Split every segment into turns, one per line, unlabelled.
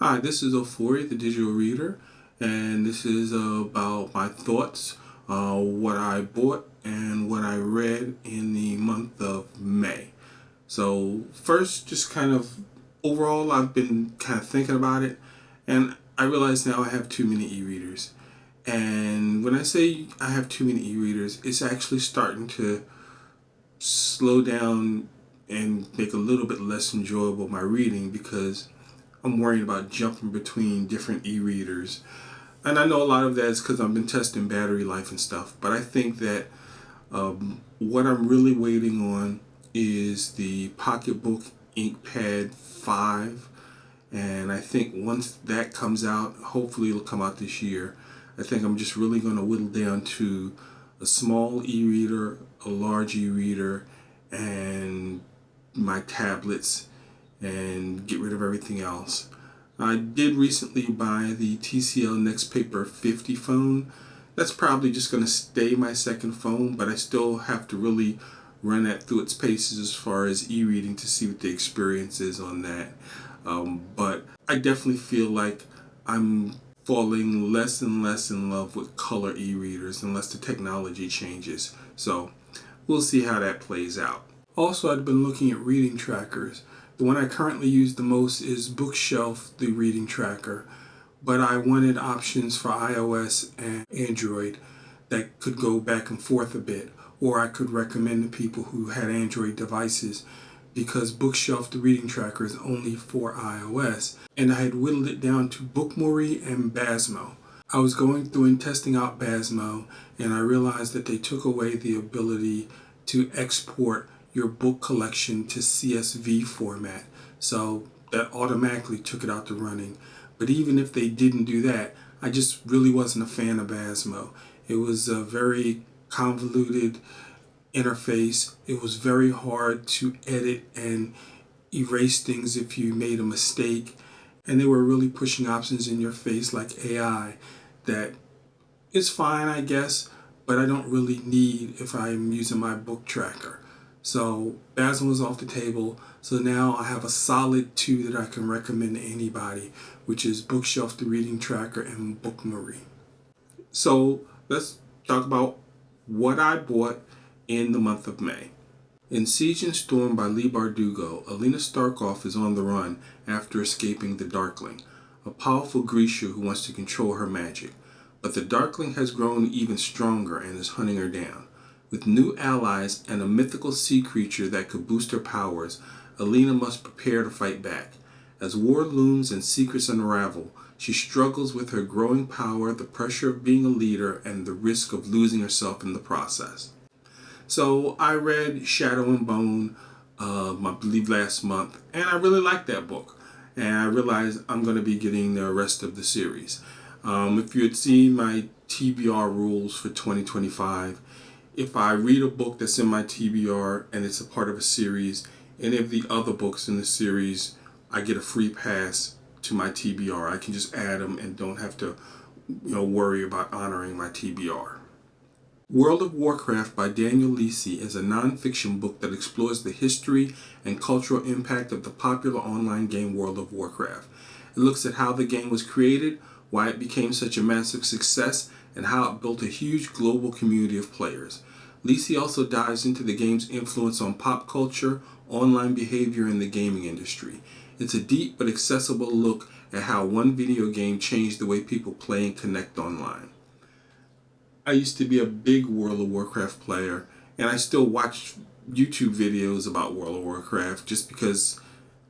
Hi, this is Ofori, the digital reader, and this is about my thoughts, what I bought, and what I read in the month of May. So, first, just kind of overall, I've been kind of thinking about it, and I realize now I have too many e readers. And when I say I have too many e readers, it's actually starting to slow down and make a little bit less enjoyable my reading because I'm worried about jumping between different e-readers. And I know a lot of that is because I've been testing battery life and stuff, but I think that what I'm really waiting on is the Pocketbook InkPad 5. And I think once that comes out, hopefully it'll come out this year, I think I'm just really going to whittle down to a small e-reader, a large e-reader, and my tablets, and get rid of everything else. I did recently buy the TCL Nextpaper 50 phone. That's probably just going to stay my second phone, but I still have to really run that through its paces as far as e-reading to see what the experience is on that. But I definitely feel like I'm falling less and less in love with color e-readers unless the technology changes. So we'll see how that plays out. Also, I've been looking at reading trackers. The one I currently use the most is Bookshelf, the reading tracker, but I wanted options for iOS and Android that could go back and forth a bit, or I could recommend to people who had Android devices because Bookshelf, the reading tracker, is only for iOS, and I had whittled it down to Bookmori and Basmo. I was going through and testing out Basmo, and I realized that they took away the ability to export your book collection to CSV format. So that automatically took it out the running. But even if they didn't do that, I just really wasn't a fan of Basmo. It was a very convoluted interface. It was very hard to edit and erase things if you made a mistake. And they were really pushing options in your face like AI that is fine, I guess, but I don't really need if I'm using my book tracker. So Basmo was off the table. So now I have a solid two that I can recommend to anybody, which is Bookshelf, the reading tracker, and Bookmori. So let's talk about what I bought in the month of May. In Siege and Storm by Leigh Bardugo, Alina Starkov is on the run after escaping the Darkling, a powerful Grisha who wants to control her magic. But the Darkling has grown even stronger and is hunting her down. With new allies and a mythical sea creature that could boost her powers, Alina must prepare to fight back. As war looms and secrets unravel, she struggles with her growing power, the pressure of being a leader, and the risk of losing herself in the process. So I read Shadow and Bone, I believe last month, and I really liked that book. And I realized I'm going to be getting the rest of the series. If you had seen my TBR rules for 2025, if I read a book that's in my TBR and it's a part of a series, any of the other books in the series, I get a free pass to my TBR. I can just add them and don't have to, worry about honoring my TBR. World of Warcraft by Daniel Lisi is a non-fiction book that explores the history and cultural impact of the popular online game World of Warcraft. It looks at how the game was created, why it became such a massive success, and how it built a huge global community of players. Lisi also dives into the game's influence on pop culture, online behavior, and the gaming industry. It's a deep but accessible look at how one video game changed the way people play and connect online. I used to be a big World of Warcraft player, and I still watch YouTube videos about World of Warcraft just because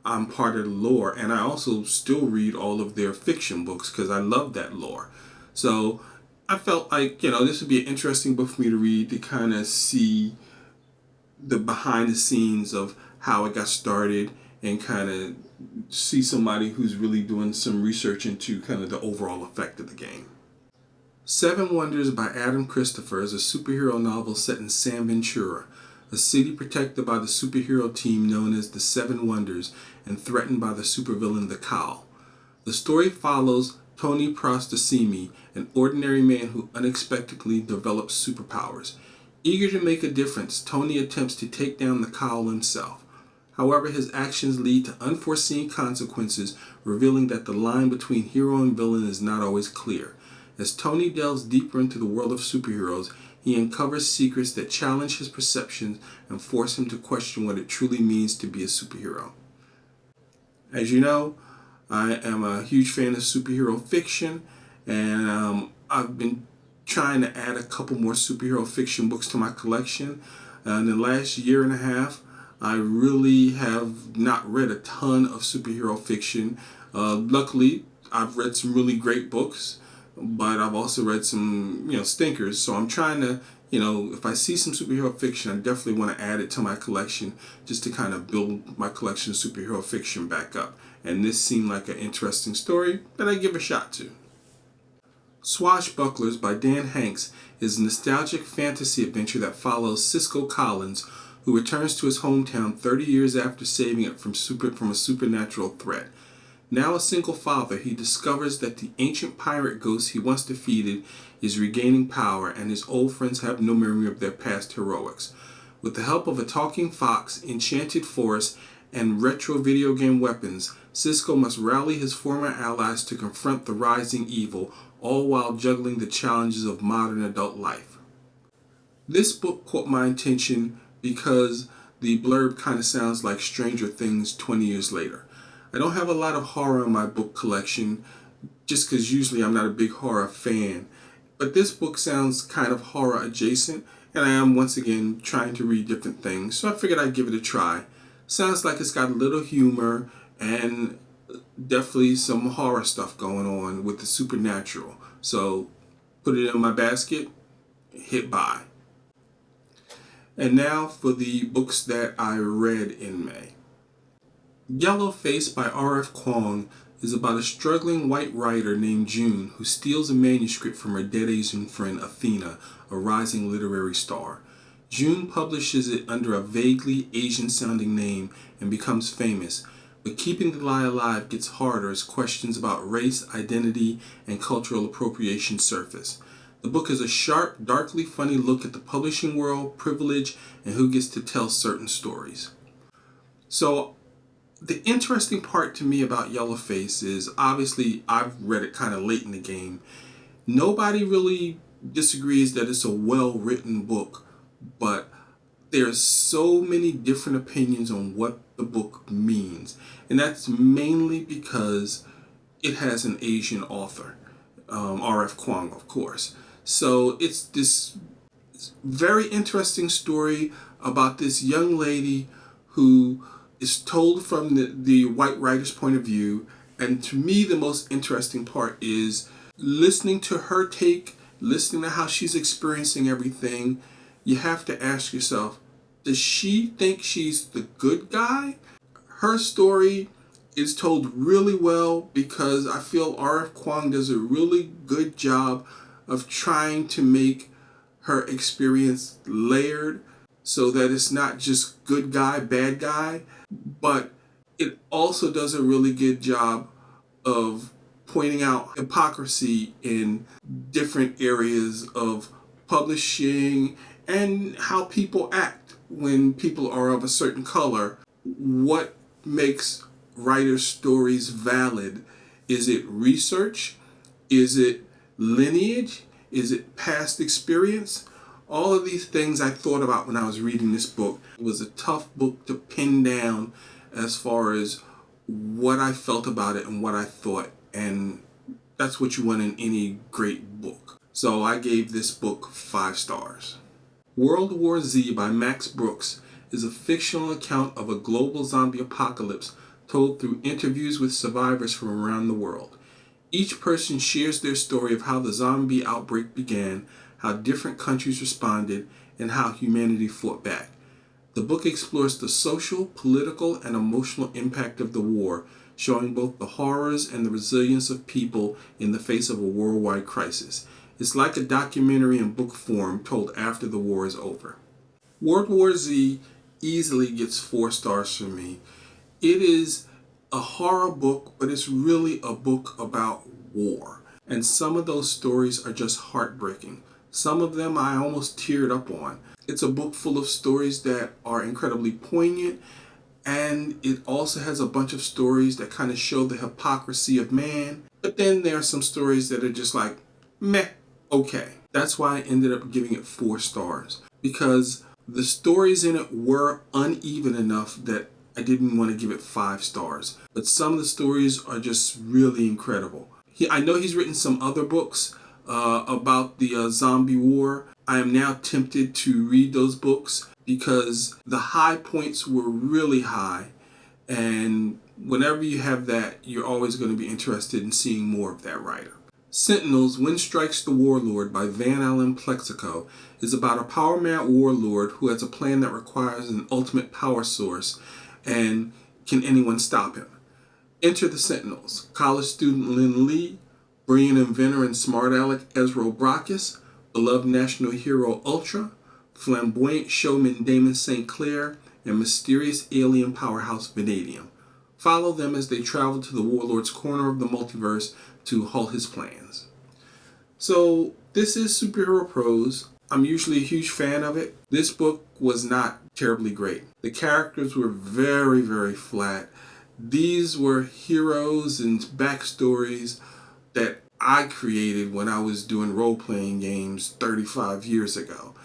I'm part of the lore, and I also still read all of their fiction books because I love that lore. So I felt like, this would be an interesting book for me to read to kind of see the behind the scenes of how it got started and kind of see somebody who's really doing some research into kind of the overall effect of the game. Seven Wonders by Adam Christopher is a superhero novel set in San Ventura, a city protected by the superhero team known as the Seven Wonders and threatened by the supervillain the Cowl. The story follows Tony Prostasimi, an ordinary man who unexpectedly develops superpowers. Eager to make a difference, Tony attempts to take down the Cowl himself. However, his actions lead to unforeseen consequences, revealing that the line between hero and villain is not always clear. As Tony delves deeper into the world of superheroes, he uncovers secrets that challenge his perceptions and force him to question what it truly means to be a superhero. As you know, I am a huge fan of superhero fiction, and I've been trying to add a couple more superhero fiction books to my collection. In the last year and a half, I really have not read a ton of superhero fiction. Luckily, I've read some really great books, but I've also read some, stinkers. So I'm trying to, if I see some superhero fiction, I definitely want to add it to my collection just to kind of build my collection of superhero fiction back up. And this seemed like an interesting story that I give a shot to. Swashbucklers by Dan Hanks is a nostalgic fantasy adventure that follows Cisco Collins, who returns to his hometown 30 years after saving it from a supernatural threat. Now a single father, he discovers that the ancient pirate ghost he once defeated is regaining power, and his old friends have no memory of their past heroics. With the help of a talking fox, enchanted forest, and retro video game weapons, Cisco must rally his former allies to confront the rising evil, all while juggling the challenges of modern adult life. This book caught my attention because the blurb kind of sounds like Stranger Things 20 years later. I don't have a lot of horror in my book collection, just because usually I'm not a big horror fan. But this book sounds kind of horror adjacent, and I am once again trying to read different things, so I figured I'd give it a try. Sounds like it's got a little humor and definitely some horror stuff going on with the supernatural. So put it in my basket, hit buy. And now for the books that I read in May. Yellowface by R.F. Kuang is about a struggling white writer named June who steals a manuscript from her dead Asian friend Athena, a rising literary star. June publishes it under a vaguely Asian-sounding name and becomes famous, but keeping the lie alive gets harder as questions about race, identity, and cultural appropriation surface. The book is a sharp, darkly funny look at the publishing world, privilege, and who gets to tell certain stories. So, the interesting part to me about Yellowface is, obviously, I've read it kind of late in the game. Nobody really disagrees that it's a well-written book, but there's so many different opinions on what the book means. And that's mainly because it has an Asian author, R.F. Kuang, of course. So it's this very interesting story about this young lady who is told from the white writer's point of view. And to me, the most interesting part is listening to her take, listening to how she's experiencing everything. You have to ask yourself, does she think she's the good guy? Her story is told really well because I feel R.F. Kuang does a really good job of trying to make her experience layered so that it's not just good guy, bad guy, but it also does a really good job of pointing out hypocrisy in different areas of publishing and how people act when people are of a certain color. What makes writers' stories valid? Is it research? Is it lineage? Is it past experience? All of these things I thought about when I was reading this book. It was a tough book to pin down as far as what I felt about it and what I thought. And that's what you want in any great book. So I gave this book 5 stars. World War Z by Max Brooks is a fictional account of a global zombie apocalypse told through interviews with survivors from around the world. Each person shares their story of how the zombie outbreak began, how different countries responded, and how humanity fought back. The book explores the social, political, and emotional impact of the war, showing both the horrors and the resilience of people in the face of a worldwide crisis. It's like a documentary in book form told after the war is over. World War Z easily gets 4 stars from me. It is a horror book, but it's really a book about war. And some of those stories are just heartbreaking. Some of them I almost teared up on. It's a book full of stories that are incredibly poignant, And it also has a bunch of stories that kind of show the hypocrisy of man. But then there are some stories that are just like, meh, okay. That's why I ended up giving it 4 stars. Because the stories in it were uneven enough that I didn't want to give it 5 stars. But some of the stories are just really incredible. I know he's written some other books about the zombie war. I am now tempted to read those books because the high points were really high. And whenever you have that, you're always going to be interested in seeing more of that writer. Sentinels, When Strikes the Warlord by Van Allen Plexico is about a power-mad warlord who has a plan that requires an ultimate power source, and can anyone stop him? Enter the Sentinels, college student Leigh, brilliant inventor and smart aleck Ezra Brachus, beloved national hero Ultra, flamboyant showman Damon St. Clair, and mysterious alien powerhouse Vanadium. Follow them as they travel to the Warlord's corner of the multiverse to halt his plans. So, this is superhero prose. I'm usually a huge fan of it. This book was not terribly great. The characters were very, very flat. These were heroes and backstories that I created when I was doing role-playing games 35 years ago.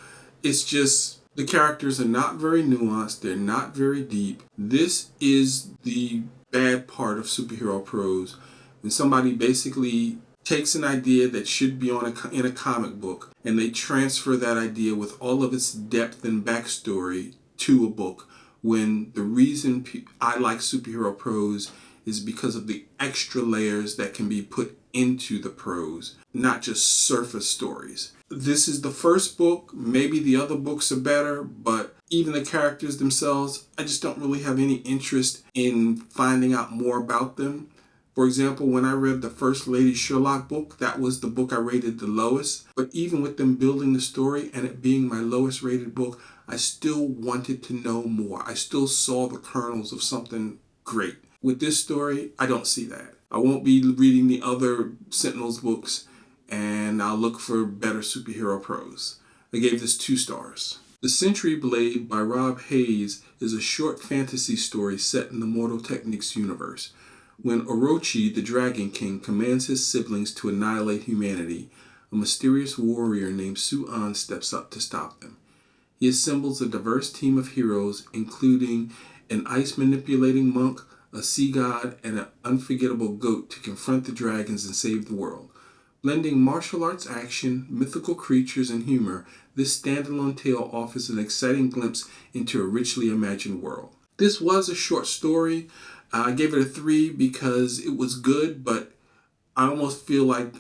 It's just, the characters are not very nuanced. They're not very deep. This is the bad part of superhero prose. When somebody basically takes an idea that should be in a comic book and they transfer that idea with all of its depth and backstory to a book, when the reason I like superhero prose is because of the extra layers that can be put into the prose, not just surface stories. This is the first book. Maybe the other books are better, but even the characters themselves, I just don't really have any interest in finding out more about them. For example, when I read the first Lady Sherlock book, that was the book I rated the lowest. But even with them building the story and it being my lowest rated book, I still wanted to know more. I still saw the kernels of something great. With this story, I don't see that. I won't be reading the other Sentinels books, and I'll look for better superhero prose. I gave this 2 stars. The Century Blade by Rob Hayes is a short fantasy story set in the Mortal Techniques universe. When Orochi, the Dragon King, commands his siblings to annihilate humanity, a mysterious warrior named Su-an steps up to stop them. He assembles a diverse team of heroes, including an ice-manipulating monk, a sea god, and an unforgettable goat to confront the dragons and save the world. Blending martial arts action, mythical creatures, and humor, this standalone tale offers an exciting glimpse into a richly imagined world. This was a short story. I gave it a 3 because it was good, but I almost feel like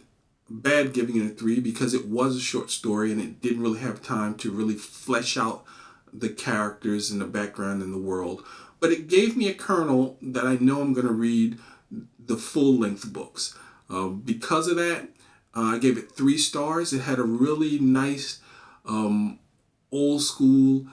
bad giving it a 3 because it was a short story and it didn't really have time to really flesh out the characters and the background in the world. But it gave me a kernel that I know I'm going to read the full-length books. Because of that, I gave it 3 stars. It had a really nice old school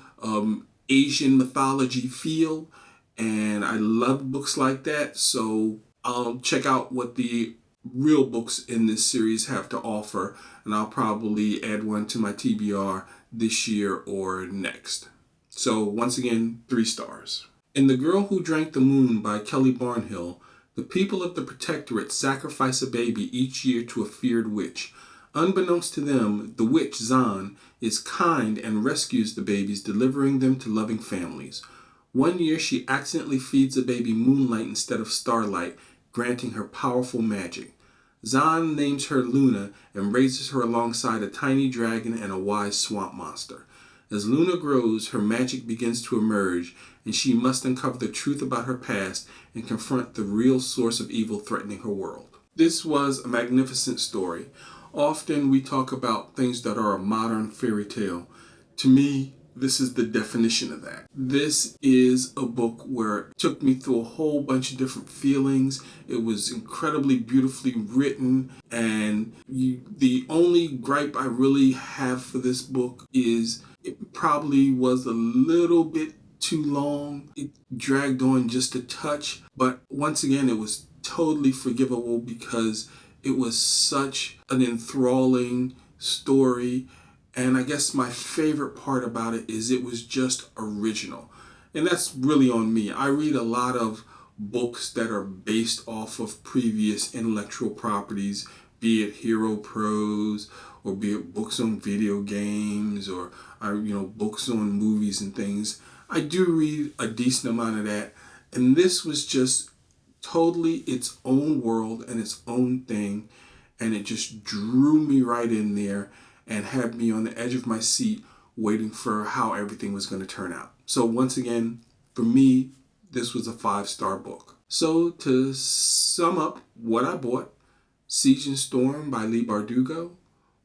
Asian mythology feel, and I love books like that, so I'll check out what the real books in this series have to offer, and I'll probably add one to my TBR this year or next. So once again, 3 stars. In The Girl Who Drank the Moon by Kelly Barnhill, the people of the Protectorate sacrifice a baby each year to a feared witch. Unbeknownst to them, the witch, Zan, is kind and rescues the babies, delivering them to loving families. One year, she accidentally feeds the baby moonlight instead of starlight, granting her powerful magic. Zan names her Luna and raises her alongside a tiny dragon and a wise swamp monster. As Luna grows, her magic begins to emerge, and she must uncover the truth about her past and confront the real source of evil threatening her world. This was a magnificent story. Often we talk about things that are a modern fairy tale. To me, this is the definition of that. This is a book where it took me through a whole bunch of different feelings. It was incredibly beautifully written, and the only gripe I really have for this book is it probably was a little bit too long. It dragged on just a touch, but once again, it was totally forgivable because it was such an enthralling story. And I guess my favorite part about it is it was just original. And that's really on me. I read a lot of books that are based off of previous intellectual properties, be it hero prose, or be it books on video games, or books on movies and things. I do read a decent amount of that, and this was just totally its own world and its own thing, and it just drew me right in there and had me on the edge of my seat waiting for how everything was going to turn out. So once again, for me, this was a 5-star book. So to sum up what I bought: Siege and Storm by Leigh Bardugo,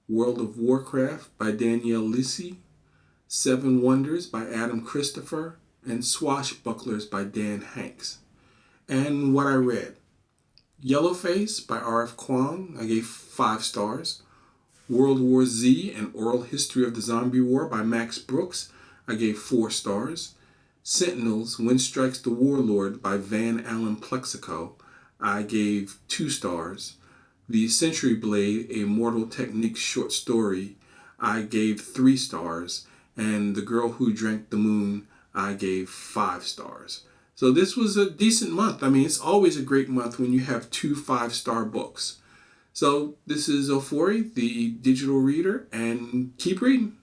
World of Warcraft by Danielle Lisi, Seven Wonders by Adam Christopher, and Swashbucklers by Dan Hanks. And what I read: Yellowface by R.F. Kuang, I gave 5 stars. World War Z, An Oral History of the Zombie War by Max Brooks, I gave 4 stars. Sentinels, When Strikes the Warlord by Van Allen Plexico, I gave 2 stars. The Century Blade, A Mortal Technique short story, I gave 3 stars. And The Girl Who Drank the Moon, I gave 5 stars. So this was a decent month. I mean, it's always a great month when you have 2 5-star books. So this is Ofori, the digital reader, and keep reading.